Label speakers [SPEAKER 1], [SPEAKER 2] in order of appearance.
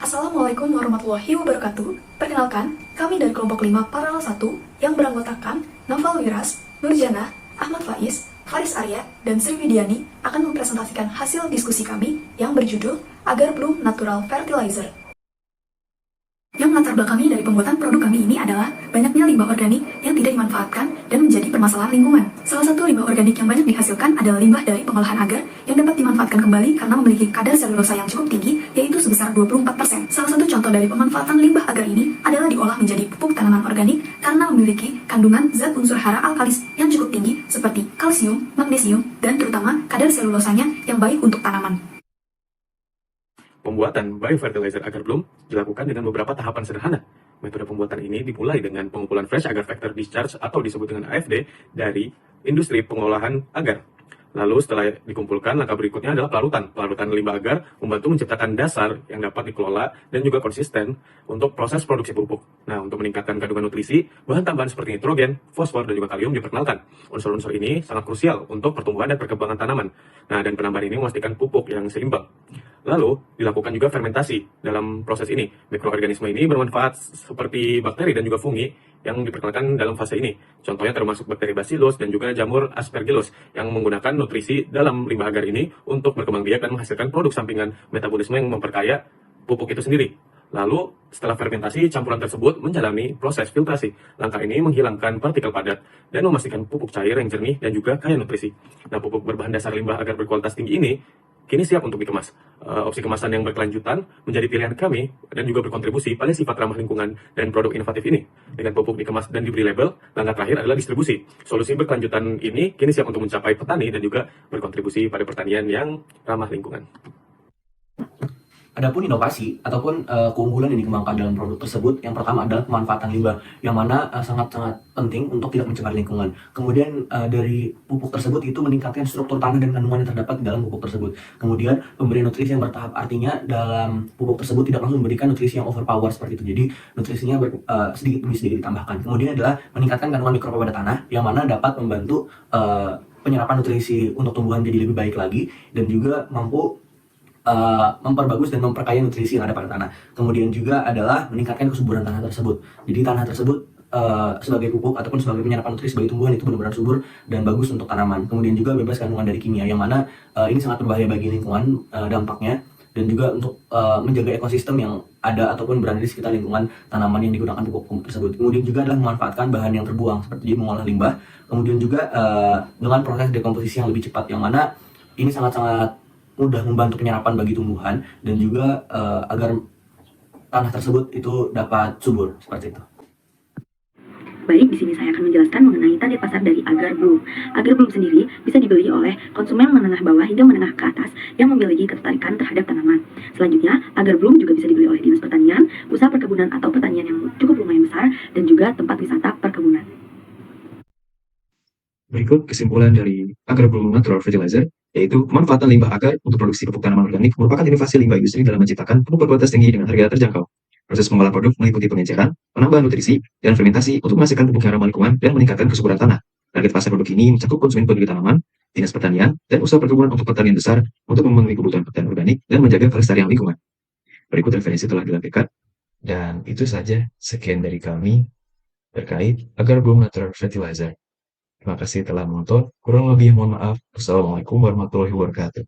[SPEAKER 1] Assalamualaikum warahmatullahi wabarakatuh. Perkenalkan, kami dari kelompok 5 Paralel 1 yang beranggotakan Novel Wiras, Nurjana, Ahmad Faiz, Faris Arya, dan Sri Widiani akan mempresentasikan hasil diskusi kami yang berjudul Agar Bloom Natural Fertilizer. Yang melatar belakangi dari pembuatan produk kami ini adalah banyaknya limbah organik yang tidak dimanfaatkan dan menjadi permasalahan lingkungan. Salah satu limbah organik yang banyak dihasilkan adalah limbah dari pengolahan agar yang dapat dimanfaatkan kembali karena memiliki kadar selulosa yang cukup tinggi, yaitu sebesar 24%. Salah satu contoh dari pemanfaatan limbah agar ini adalah diolah menjadi pupuk tanaman organik karena memiliki kandungan zat unsur hara alkalis yang cukup tinggi seperti kalsium, magnesium, dan terutama kadar selulosanya yang baik untuk tanaman.
[SPEAKER 2] Pembuatan biofertilizer agar bloom dilakukan dengan beberapa tahapan sederhana. Metode pembuatan ini dimulai dengan pengumpulan fresh agar factor discharge atau disebut dengan AFD dari industri pengolahan agar. Lalu setelah dikumpulkan, langkah berikutnya adalah pelarutan. Pelarutan limbah agar membantu menciptakan dasar yang dapat dikelola dan juga konsisten untuk proses produksi pupuk. Nah, untuk meningkatkan kandungan nutrisi, bahan tambahan seperti nitrogen, fosfor, dan juga kalium diperkenalkan. Unsur-unsur ini sangat krusial untuk pertumbuhan dan perkembangan tanaman. Nah, dan penambahan ini memastikan pupuk yang seimbang. Lalu, dilakukan juga fermentasi dalam proses ini. Mikroorganisme ini bermanfaat seperti bakteri dan juga fungi yang diperkenalkan dalam fase ini. Contohnya termasuk bakteri Bacillus dan juga jamur Aspergillus yang menggunakan nutrisi dalam limbah agar ini untuk berkembang biak dan menghasilkan produk sampingan metabolisme yang memperkaya pupuk itu sendiri. Lalu, setelah fermentasi, campuran tersebut menjalani proses filtrasi. Langkah ini menghilangkan partikel padat dan memastikan pupuk cair yang jernih dan juga kaya nutrisi. Nah, pupuk berbahan dasar limbah agar berkualitas tinggi ini kini siap untuk dikemas. Opsi kemasan yang berkelanjutan menjadi pilihan kami dan juga berkontribusi pada sifat ramah lingkungan dan produk inovatif ini. Dengan pupuk dikemas dan diberi label, langkah terakhir adalah distribusi. Solusi berkelanjutan ini kini siap untuk mencapai petani dan juga berkontribusi pada pertanian yang ramah lingkungan.
[SPEAKER 3] Adapun inovasi ataupun keunggulan yang dikembangkan dalam produk tersebut, yang pertama adalah pemanfaatan limbah, yang mana sangat-sangat penting untuk tidak mencemar lingkungan. Kemudian dari pupuk tersebut itu meningkatkan struktur tanah dan kandungan yang terdapat di dalam pupuk tersebut. Kemudian pemberian nutrisi yang bertahap, artinya dalam pupuk tersebut tidak langsung memberikan nutrisi yang overpower seperti itu. Jadi nutrisinya sedikit demi sedikit ditambahkan. Kemudian adalah meningkatkan kandungan mikroba pada tanah, yang mana dapat membantu penyerapan nutrisi untuk tumbuhan jadi lebih baik lagi, dan juga mampu memperbagus dan memperkaya nutrisi yang ada pada tanah. Kemudian juga adalah meningkatkan kesuburan tanah tersebut. Jadi tanah tersebut sebagai pupuk ataupun sebagai penyerapan nutrisi bagi tumbuhan itu benar-benar subur dan bagus untuk tanaman. Kemudian juga bebas kandungan dari kimia, yang mana ini sangat berbahaya bagi lingkungan dampaknya, dan juga untuk menjaga ekosistem yang ada ataupun berada di sekitar lingkungan tanaman yang digunakan pupuk tersebut. Kemudian juga adalah memanfaatkan bahan yang terbuang seperti mengolah limbah. Kemudian juga dengan proses dekomposisi yang lebih cepat, yang mana ini sangat-sangat mudah membantu penyerapan bagi tumbuhan dan juga agar tanah tersebut itu dapat subur seperti itu.
[SPEAKER 4] Baik, di sini saya akan menjelaskan mengenai target pasar dari Agar Bloom. Agar Bloom sendiri bisa dibeli oleh konsumen menengah bawah hingga menengah ke atas yang memiliki ketertarikan terhadap tanaman. Selanjutnya, Agar Bloom juga bisa dibeli oleh dinas pertanian, usaha perkebunan atau pertanian yang cukup lumayan besar, dan juga tempat wisata perkebunan.
[SPEAKER 5] Berikut kesimpulan dari Agar Bloom Natural Fertilizer, yaitu pemanfaatan limbah agar untuk produksi pupuk tanaman organik merupakan inovasi limbah industri dalam menciptakan pupuk berkualitas tinggi dengan harga terjangkau. Proses pengolahan produk meliputi pengenceran, penambahan nutrisi, dan fermentasi untuk menghasilkan pupuk yang ramah lingkungan dan meningkatkan kesuburan tanah. Target pasar produk ini mencakup konsumen pembeli tanaman, dinas pertanian, dan usaha perkebunan untuk pertanian besar untuk memenuhi kebutuhan pertanian organik dan menjaga kelestarian lingkungan. Berikut referensi telah dilampirkan. Dan itu saja sekian dari kami terkait Agar Bloom Natural Fertilizer. Terima kasih telah menonton. Kurang lebih mohon maaf. Wassalamualaikum warahmatullahi wabarakatuh.